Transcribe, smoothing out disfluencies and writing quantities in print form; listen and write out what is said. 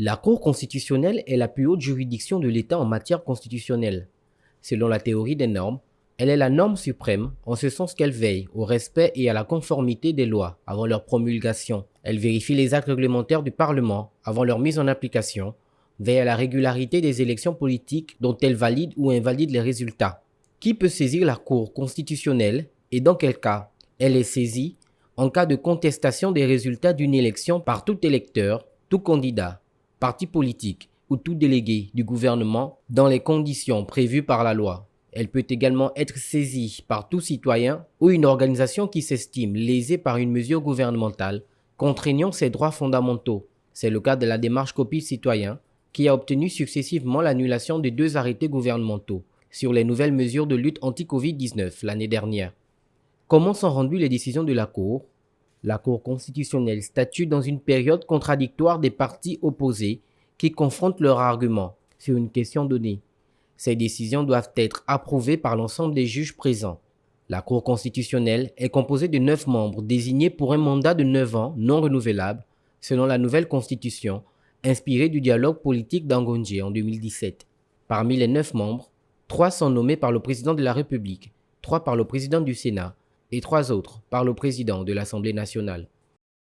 La Cour constitutionnelle est la plus haute juridiction de l'État en matière constitutionnelle. Selon la théorie des normes, elle est la norme suprême en ce sens qu'elle veille au respect et à la conformité des lois avant leur promulgation. Elle vérifie les actes réglementaires du Parlement avant leur mise en application, veille à la régularité des élections politiques dont elle valide ou invalide les résultats. Qui peut saisir la Cour constitutionnelle et dans quel cas? Elle est saisie en cas de contestation des résultats d'une élection par tout électeur, tout candidat, parti politique ou tout délégué du gouvernement dans les conditions prévues par la loi. Elle peut également être saisie par tout citoyen ou une organisation qui s'estime lésée par une mesure gouvernementale contraignant ses droits fondamentaux. C'est le cas de la démarche Copil Citoyen qui a obtenu successivement l'annulation de 2 arrêtés gouvernementaux sur les nouvelles mesures de lutte anti-Covid-19 l'année dernière. Comment sont rendues les décisions de la Cour? La Cour constitutionnelle statue dans une période contradictoire des partis opposés qui confrontent leurs arguments sur une question donnée. Ces décisions doivent être approuvées par l'ensemble des juges présents. La Cour constitutionnelle est composée de 9 membres désignés pour un mandat de 9 ans non renouvelable selon la nouvelle constitution inspirée du dialogue politique d'Angondjé en 2017. Parmi les 9 membres, 3 sont nommés par le président de la République, 3 par le président du Sénat et 3 autres par le président de l'Assemblée nationale.